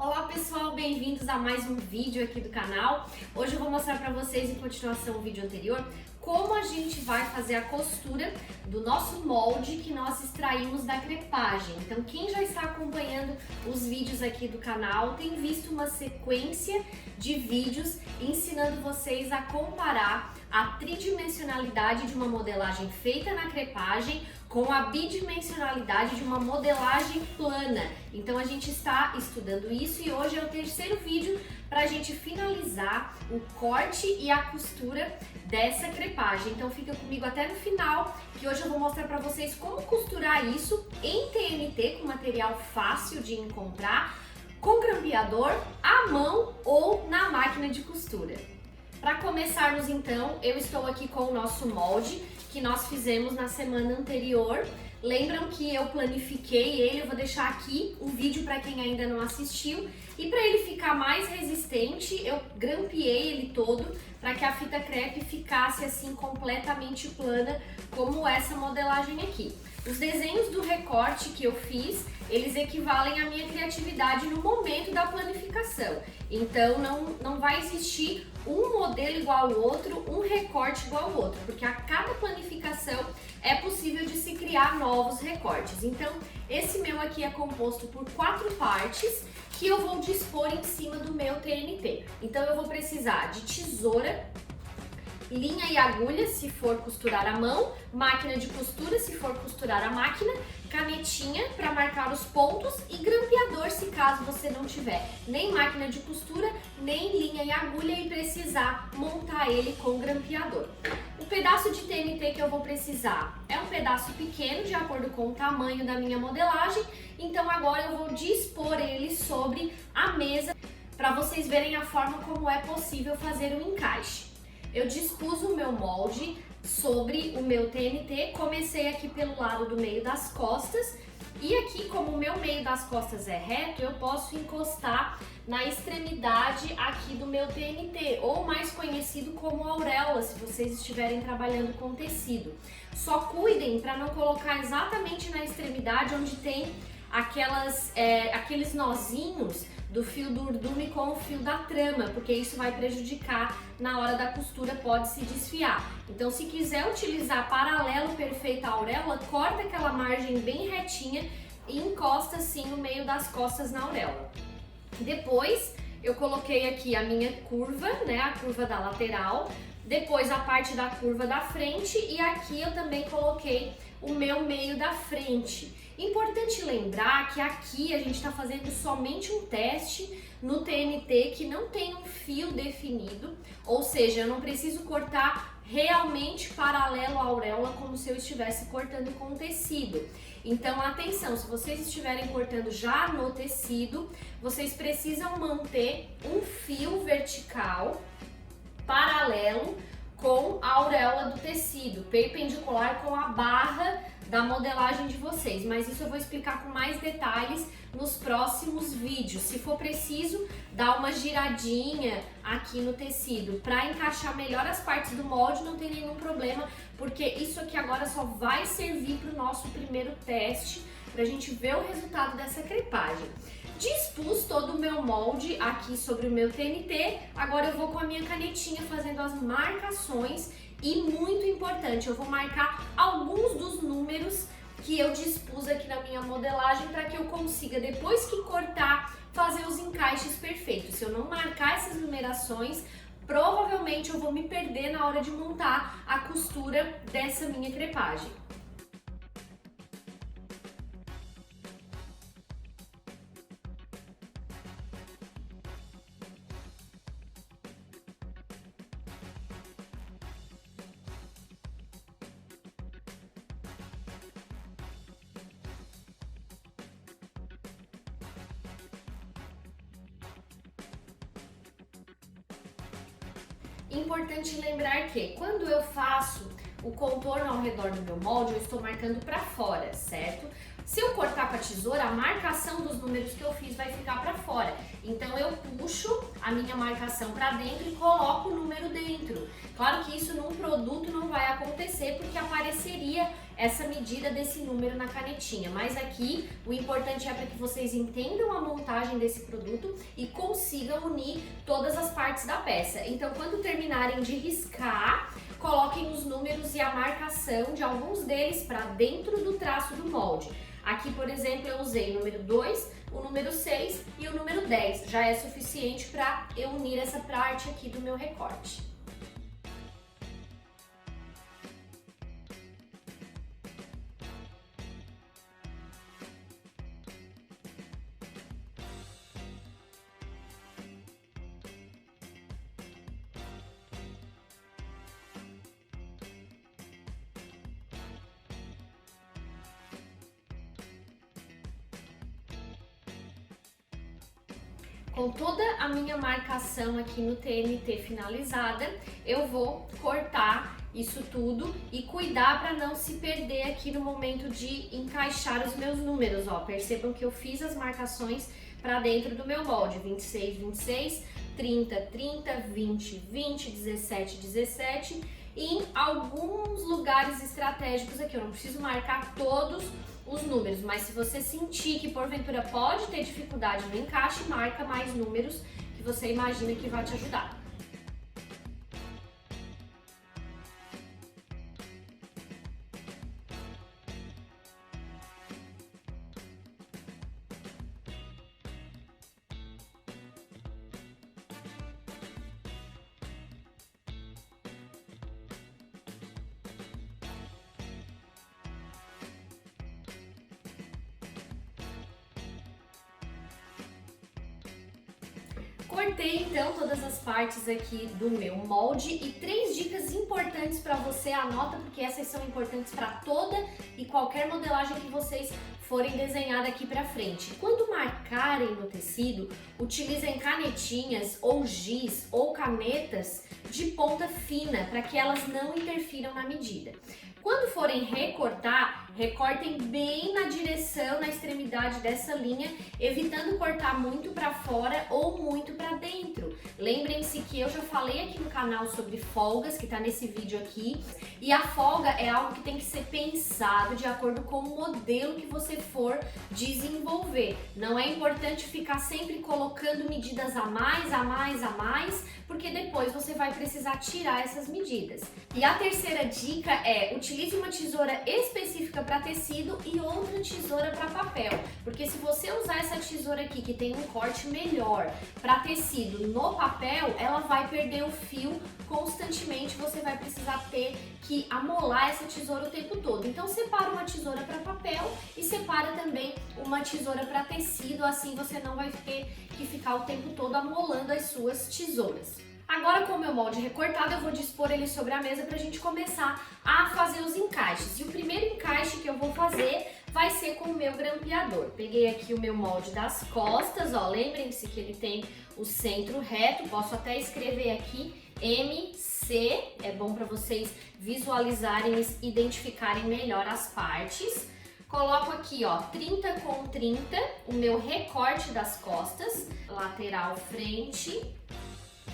Olá pessoal, bem-vindos a mais um vídeo aqui do canal. Hoje eu vou mostrar para vocês, em continuação ao vídeo anterior, como a gente vai fazer a costura do nosso molde que nós extraímos da crepagem. Então quem já está acompanhando os vídeos aqui do canal tem visto uma sequência de vídeos ensinando vocês a comparar a tridimensionalidade de uma modelagem feita na crepagem com a bidimensionalidade de uma modelagem plana. Então a gente está estudando isso e hoje é o terceiro vídeo para a gente finalizar o corte e a costura dessa crepagem. Então fica comigo até no final, que hoje eu vou mostrar para vocês como costurar isso em TNT com material fácil de encontrar, com grampeador, à mão ou na máquina de costura. Para começarmos então, eu estou aqui com o nosso molde que nós fizemos na semana anterior. Lembram que eu planifiquei ele, eu vou deixar aqui o vídeo para quem ainda não assistiu. E para ele ficar mais resistente, eu grampeei ele todo para que a fita crepe ficasse assim completamente plana, como essa modelagem aqui. Os desenhos do recorte que eu fiz, eles equivalem à minha criatividade no momento da planificação. Então não vai existir um modelo igual ao outro, um recorte igual ao outro, porque a cada planificação é possível de se criar novos recortes. Então esse meu aqui é composto por 4 partes que eu vou dispor em cima do meu TNT. Então eu vou precisar de tesoura, linha e agulha se for costurar a mão, máquina de costura se for costurar a máquina, canetinha para marcar os pontos e grampeador se caso você não tiver nem máquina de costura, nem linha e agulha e precisar montar ele com grampeador. O pedaço de TNT que eu vou precisar é um pedaço pequeno de acordo com o tamanho da minha modelagem, então agora eu vou dispor ele sobre a mesa para vocês verem a forma como é possível fazer o encaixe. Eu dispus o meu molde sobre o meu TNT, comecei aqui pelo lado do meio das costas e aqui, como o meu meio das costas é reto, eu posso encostar na extremidade aqui do meu TNT, ou mais conhecido como auréola, se vocês estiverem trabalhando com tecido. Só cuidem para não colocar exatamente na extremidade onde tem aqueles nozinhos do fio do urdume com o fio da trama, porque isso vai prejudicar na hora da costura, pode se desfiar. Então se quiser utilizar paralelo perfeito à auréola, corta aquela margem bem retinha e encosta assim no meio das costas na auréola. Depois eu coloquei aqui a minha curva, né, a curva da lateral, depois a parte da curva da frente e aqui eu também coloquei o meu meio da frente. Importante lembrar que aqui a gente está fazendo somente um teste no TNT que não tem um fio definido, ou seja, eu não preciso cortar realmente paralelo à auréola como se eu estivesse cortando com tecido. Então atenção, se vocês estiverem cortando já no tecido, vocês precisam manter um fio vertical paralelo com a auréola do tecido, perpendicular com a barra da modelagem de vocês, mas isso eu vou explicar com mais detalhes nos próximos vídeos. Se for preciso, dar uma giradinha aqui no tecido para encaixar melhor as partes do molde, não tem nenhum problema, porque isso aqui agora só vai servir para o nosso primeiro teste, para a gente ver o resultado dessa crepagem. Dispus todo o meu molde aqui sobre o meu TNT, agora eu vou com a minha canetinha fazendo as marcações e muito importante, eu vou marcar alguns dos números que eu dispus aqui na minha modelagem para que eu consiga, depois que cortar, fazer os encaixes perfeitos. Se eu não marcar essas numerações, provavelmente eu vou me perder na hora de montar a costura dessa minha crepagem. Importante lembrar que quando eu faço o contorno ao redor do meu molde, eu estou marcando para fora, certo? Se eu cortar com a tesoura, a marcação dos números que eu fiz vai ficar para fora. Então eu puxo a minha marcação para dentro e coloco o número dentro. Claro que isso num produto não vai acontecer porque apareceria essa medida desse número na canetinha, mas aqui o importante é para que vocês entendam a montagem desse produto e consigam unir todas as partes da peça. Então, quando terminarem de riscar, coloquem os números e a marcação de alguns deles para dentro do traço do molde. Aqui, por exemplo, eu usei o número 2, o número 6 e o número 10. Já é suficiente para eu unir essa parte aqui do meu recorte. Com toda a minha marcação aqui no TNT finalizada, eu vou cortar isso tudo e cuidar para não se perder aqui no momento de encaixar os meus números, ó. Percebam que eu fiz as marcações para dentro do meu molde, 26, 26, 30, 30, 20, 20, 17, 17 e em alguns lugares estratégicos aqui, eu não preciso marcar todos os números, mas se você sentir que porventura pode ter dificuldade no encaixe, marca mais números que você imagina que vai te ajudar. Cortei então todas as partes aqui do meu molde e 3 dicas importantes para você, anota porque essas são importantes para toda e qualquer modelagem que vocês forem desenhar daqui para frente. Quando marcarem no tecido, utilizem canetinhas ou giz ou canetas de ponta fina para que elas não interfiram na medida. Quando forem recortar, recortem bem na direção, na extremidade dessa linha, evitando cortar muito para fora ou muito para dentro. Lembrem-se que eu já falei aqui no canal sobre folgas, que está nesse vídeo aqui, e a folga é algo que tem que ser pensado de acordo com o modelo que você for desenvolver. Não é importante ficar sempre colocando medidas a mais, porque depois você vai precisar tirar essas medidas. E a terceira dica é utilize uma tesoura específica para tecido e outra tesoura para papel, porque se você usar essa tesoura aqui que tem um corte melhor para tecido no papel, ela vai perder o fio constantemente, você vai precisar ter que amolar essa tesoura o tempo todo. Então separa uma tesoura para papel e separa também uma tesoura para tecido, assim você não vai ter que ficar o tempo todo amolando as suas tesouras. Agora, com o meu molde recortado, eu vou dispor ele sobre a mesa para a gente começar a fazer os encaixes. E o primeiro encaixe que eu vou fazer vai ser com o meu grampeador. Peguei aqui o meu molde das costas, ó, lembrem-se que ele tem o centro reto, posso até escrever aqui MC, é bom para vocês visualizarem e identificarem melhor as partes. Coloco aqui, ó, 30 com 30, o meu recorte das costas, lateral frente.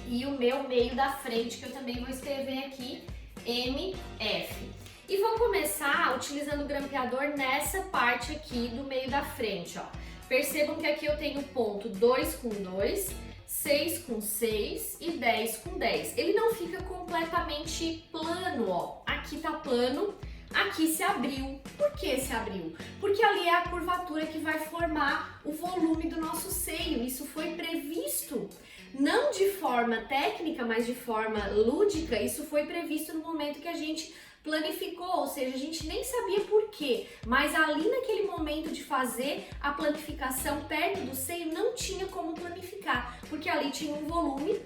E o meu meio da frente, que eu também vou escrever aqui, MF. E vou começar utilizando o grampeador nessa parte aqui do meio da frente, ó. Percebam que aqui eu tenho ponto 2 com 2, 6 com 6 e 10 com 10. Ele não fica completamente plano, ó. Aqui tá plano, aqui se abriu. Por que se abriu? Porque ali é a curvatura que vai formar o volume do nosso seio. Isso foi previsto. Não de forma técnica, mas de forma lúdica, isso foi previsto no momento que a gente planificou, ou seja, a gente nem sabia por quê, mas ali naquele momento de fazer a planificação perto do seio não tinha como planificar, porque ali tinha um volume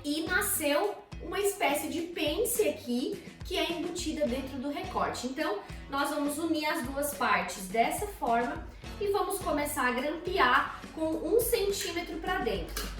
e nasceu uma espécie de pence aqui que é embutida dentro do recorte. Então, nós vamos unir as duas partes dessa forma e vamos começar a grampear com 1 centímetro para dentro.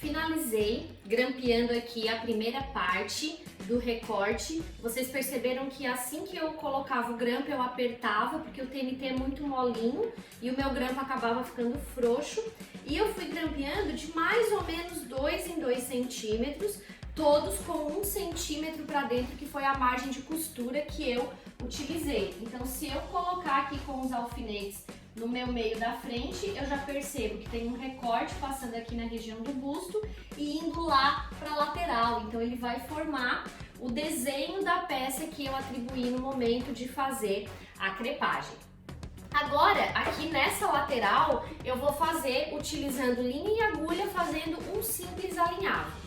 Finalizei grampeando aqui a primeira parte do recorte. Vocês perceberam que assim que eu colocava o grampo eu apertava, porque o TNT é muito molinho e o meu grampo acabava ficando frouxo. E eu fui grampeando de mais ou menos 2 em 2 centímetros, todos com 1 centímetro para dentro, que foi a margem de costura que eu utilizei. Então, se eu colocar aqui com os alfinetes no meu meio da frente, eu já percebo que tem um recorte passando aqui na região do busto e indo lá para a lateral. Então, ele vai formar o desenho da peça que eu atribuí no momento de fazer a crepagem. Agora, aqui nessa lateral, eu vou fazer utilizando linha e agulha, fazendo um simples alinhavo.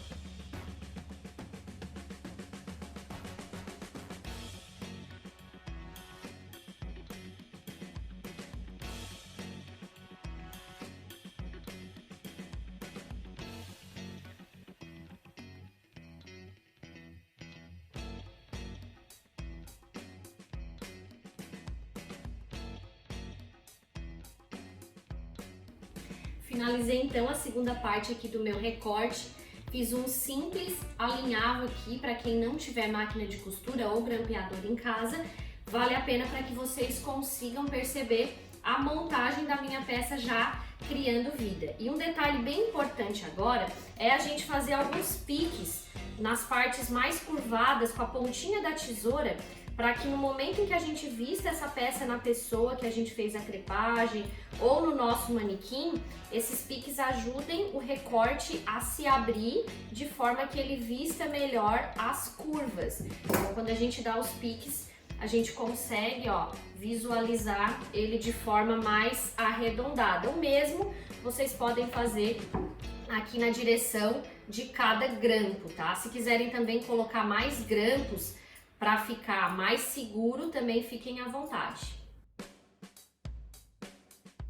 Finalizei então a segunda parte aqui do meu recorte, fiz um simples alinhavo aqui. Para quem não tiver máquina de costura ou grampeador em casa, vale a pena para que vocês consigam perceber a montagem da minha peça já criando vida. E um detalhe bem importante agora é a gente fazer alguns piques nas partes mais curvadas com a pontinha da tesoura, para que no momento em que a gente vista essa peça na pessoa que a gente fez a crepagem ou no nosso manequim, esses piques ajudem o recorte a se abrir de forma que ele vista melhor as curvas. Então, quando a gente dá os piques, a gente consegue, ó, visualizar ele de forma mais arredondada. O mesmo vocês podem fazer aqui na direção de cada grampo, tá? Se quiserem também colocar mais grampos para ficar mais seguro, também fiquem à vontade.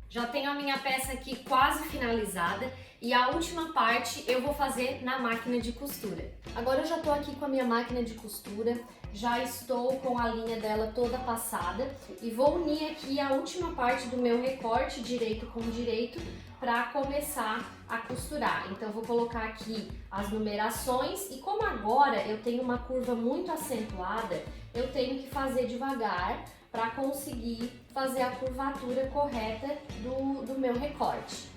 Já tenho a minha peça aqui quase finalizada e a última parte eu vou fazer na máquina de costura. Agora eu já estou aqui com a minha máquina de costura, já estou com a linha dela toda passada e vou unir aqui a última parte do meu recorte direito com direito para começar a costurar. Então eu vou colocar aqui as numerações e como agora eu tenho uma curva muito acentuada, eu tenho que fazer devagar para conseguir fazer a curvatura correta do meu recorte.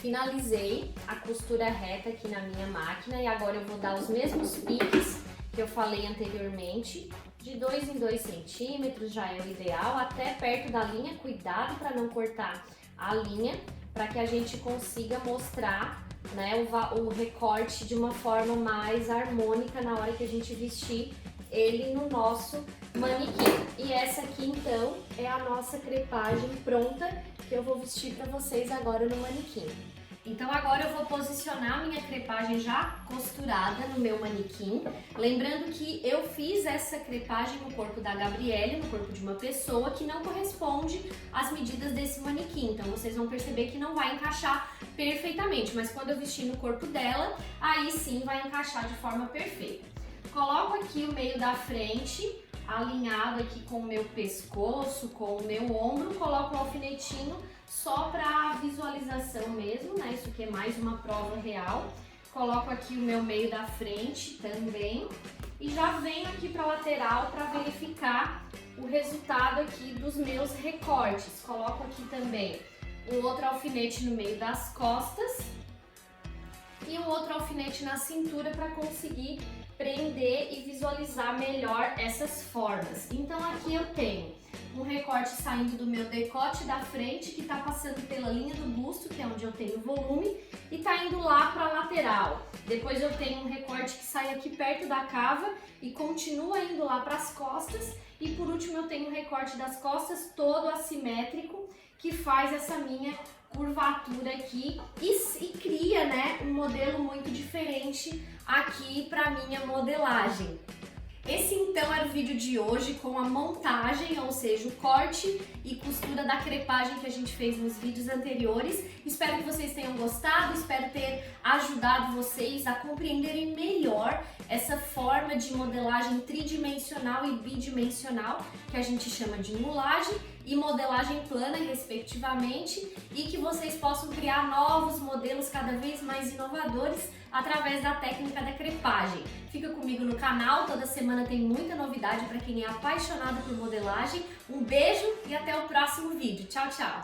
Finalizei a costura reta aqui na minha máquina e agora eu vou dar os mesmos piques que eu falei anteriormente, de 2 em 2 centímetros já é o ideal, até perto da linha. Cuidado para não cortar a linha, para que a gente consiga mostrar, né, o recorte de uma forma mais harmônica na hora que a gente vestir ele no nosso manequim. E essa aqui então é a nossa crepagem pronta que eu vou vestir para vocês agora no manequim. Então agora eu vou posicionar minha crepagem já costurada no meu manequim. Lembrando que eu fiz essa crepagem no corpo da Gabriele, no corpo de uma pessoa que não corresponde às medidas desse manequim. Então vocês vão perceber que não vai encaixar perfeitamente, mas quando eu vestir no corpo dela, aí sim vai encaixar de forma perfeita. Coloco aqui o meio da frente, alinhado aqui com o meu pescoço, com o meu ombro, coloco um alfinetinho só para visualização mesmo, né? Isso aqui é mais uma prova real. Coloco aqui o meu meio da frente também e já venho aqui para a lateral para verificar o resultado aqui dos meus recortes. Coloco aqui também um outro alfinete no meio das costas e um outro alfinete na cintura para conseguir prender e visualizar melhor essas formas. Então aqui eu tenho um recorte saindo do meu decote da frente, que tá passando pela linha do busto, que é onde eu tenho volume, e tá indo lá pra lateral. Depois eu tenho um recorte que sai aqui perto da cava e continua indo lá pras costas. E por último eu tenho um recorte das costas todo assimétrico, que faz essa minha curvatura aqui e cria, né, um modelo muito diferente aqui pra minha modelagem. Esse então era o vídeo de hoje com a montagem, ou seja, o corte e costura da crepagem que a gente fez nos vídeos anteriores. Espero que vocês tenham gostado, espero ter ajudado vocês a compreenderem melhor essa forma de modelagem tridimensional e bidimensional, que a gente chama de mulagem e modelagem plana, respectivamente, e que vocês possam criar novos modelos cada vez mais inovadores através da técnica da crepagem. Fica comigo no canal, toda semana tem muita novidade para quem é apaixonado por modelagem. Um beijo e até o próximo vídeo. Tchau, tchau!